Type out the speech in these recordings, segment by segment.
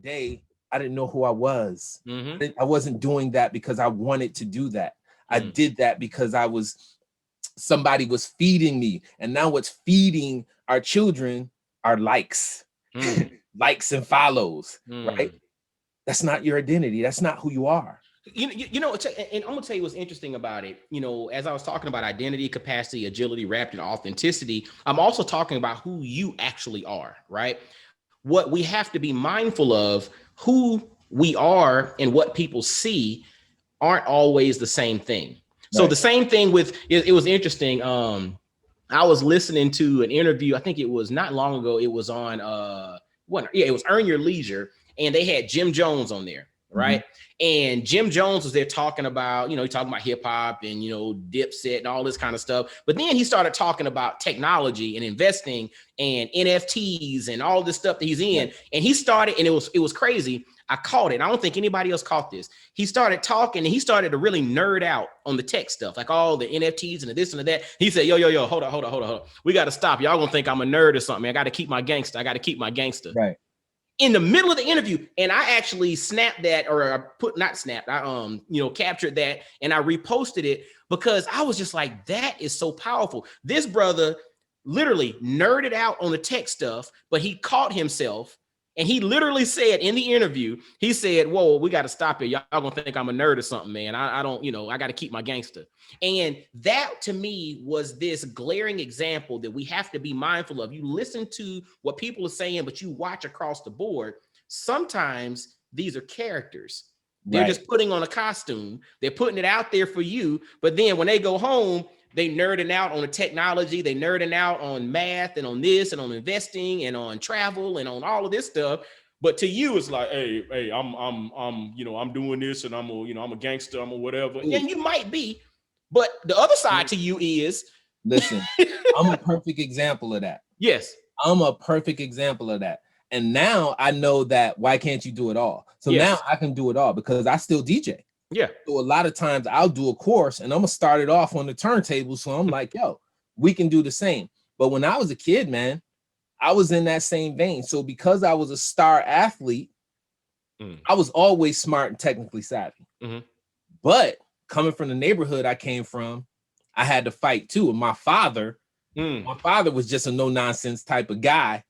day, I didn't know who I was. Mm-hmm. I wasn't doing that because I wanted to do that. I Mm. did that because somebody was feeding me. And now what's feeding our children are likes, Mm. likes and follows, right? Mm. That's not your identity. That's not who you are. And I'm gonna tell you what's interesting about it. As I was talking about identity, capacity, agility, wrapped in authenticity, I'm also talking about who you actually are, right? What we have to be mindful of, who we are and what people see aren't always the same thing. So the Right. same thing with it was interesting. I was listening to an interview. I think it was not long ago. It was on it was Earn Your Leisure, and they had Jim Jones on there, Mhm. right? And Jim Jones was there talking about, he talking about hip hop and Dipset and all this kind of stuff. But then he started talking about technology and investing and NFTs and all this stuff that he's in. Right. And he started, and it was crazy. I caught it. I don't think anybody else caught this. He started talking and he started to really nerd out on the tech stuff, like all the NFTs and the this and the that. He said, yo, hold on. We got to stop. Y'all gonna think I'm a nerd or something. I got to keep my gangster. I got to keep my gangster. Right. In the middle of the interview, and I actually snapped that, or I not snapped, I captured that and I reposted it because I was just like, that is so powerful. This brother literally nerded out on the tech stuff, but he caught himself. And he literally said in the interview, he said, whoa, we got to stop it. Y'all gonna think I'm a nerd or something, man. I don't, I got to keep my gangster. And that to me was this glaring example that we have to be mindful of. You listen to what people are saying, but you watch across the board. Sometimes these are characters. They're Right. just putting on a costume. They're putting it out there for you. But then when they go home, they nerding out on the technology. They nerding out on math and on this and on investing and on travel and on all of this stuff. But to you, it's like, hey, I'm doing this and I'm a gangster, I'm a whatever. Ooh. And you might be, but the other side to you is, Listen, I'm a perfect example of that. yes, I'm a perfect example of that. And now I know that why can't you do it all? So now yes, I can do it all because I still DJ. yeah, So a lot of times I'll do a course and I'm gonna start it off on the turntable. So I'm like, yo, we can do the same. But when I was a kid, man, I was in that same vein. So because I was a star athlete, I was always smart and technically savvy. Mhm. But coming from the neighborhood I came from, I had to fight too. And my father was just a no-nonsense type of guy.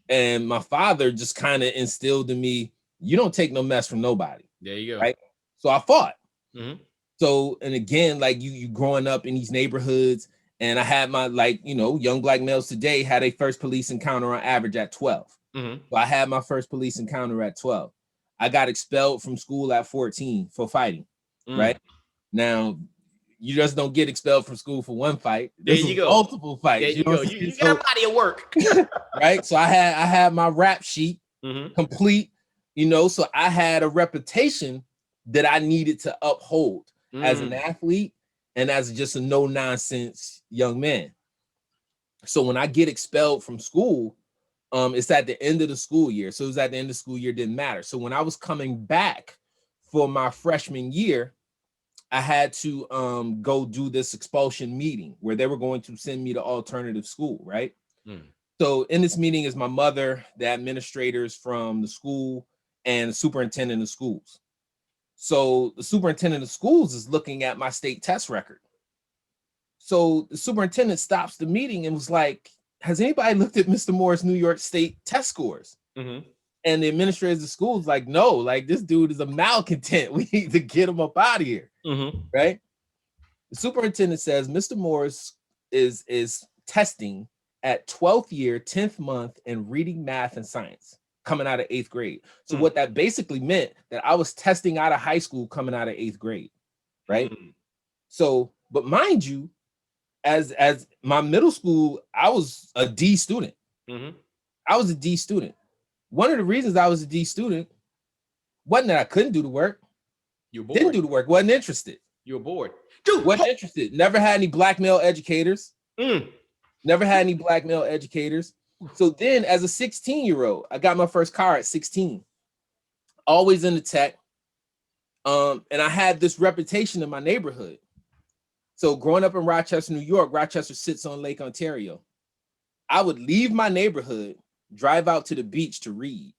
And my father just kind of instilled in me, you don't take no mess from nobody. There you go. Right. So I fought. Mhm. So, and again, like you growing up in these neighborhoods, and I had my, young black males today had a first police encounter on average at 12. Mhm. So I had my first police encounter at 12. I got expelled from school at 14 for fighting. Right. Now, you just don't get expelled from school for one fight. There This you was go. multiple There fights. You you know go. what I'm saying? You got a body of work. Right. So I had my rap sheet complete, so I had a reputation that I needed to uphold as an athlete and as just a no-nonsense young man. So when I get expelled from school, it's at the end of the school year. So it was at the end of the school year, didn't matter. So when I was coming back for my freshman year, I had to go do this expulsion meeting where they were going to send me to alternative school, right? So in this meeting is my mother, the administrators from the school, and the superintendent of schools. So the superintendent of schools is looking at my state test record. So the superintendent stops the meeting and was like, has anybody looked at Mr. Moore's New York State test scores? And the administrators of the school is like, no, like this dude is a malcontent. We need to get him up out of here. Right? The superintendent says Mr. Morris is testing at 12th year, 10th month in reading, math, and science coming out of 8th grade. So what that basically meant that I was testing out of high school coming out of 8th grade, right? So, but mind you, as my middle school, I was a D student. I was a D student. One of the reasons I was a D student wasn't that I couldn't do the work. You were bored. Didn't do the work. Wasn't interested. You were bored. Dude, wasn't interested. Never had any black male educators. Never had any black male educators. So then as a 16-year-old, I got my first car at 16. Always into tech. And I had this reputation in my neighborhood. So growing up in Rochester, New York, Rochester sits on Lake Ontario. I would leave my neighborhood, drive out to the beach to read.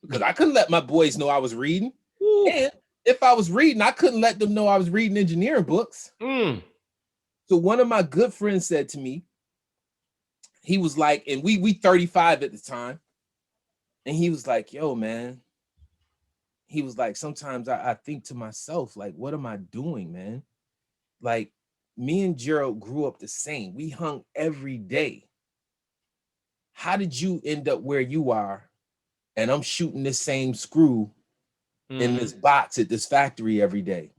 because I couldn't let my boys know I was reading. Ooh. And if I was reading, I couldn't let them know I was reading engineering books. So one of my good friends said to me, he was like, and we 35 at the time, and he was like, yo, man, he was like, sometimes I think to myself, like, what am I doing, man? Like, me and Gerald grew up the same. We hung every day. How did you end up where you are? And I'm shooting this same screw in this box at this factory every day.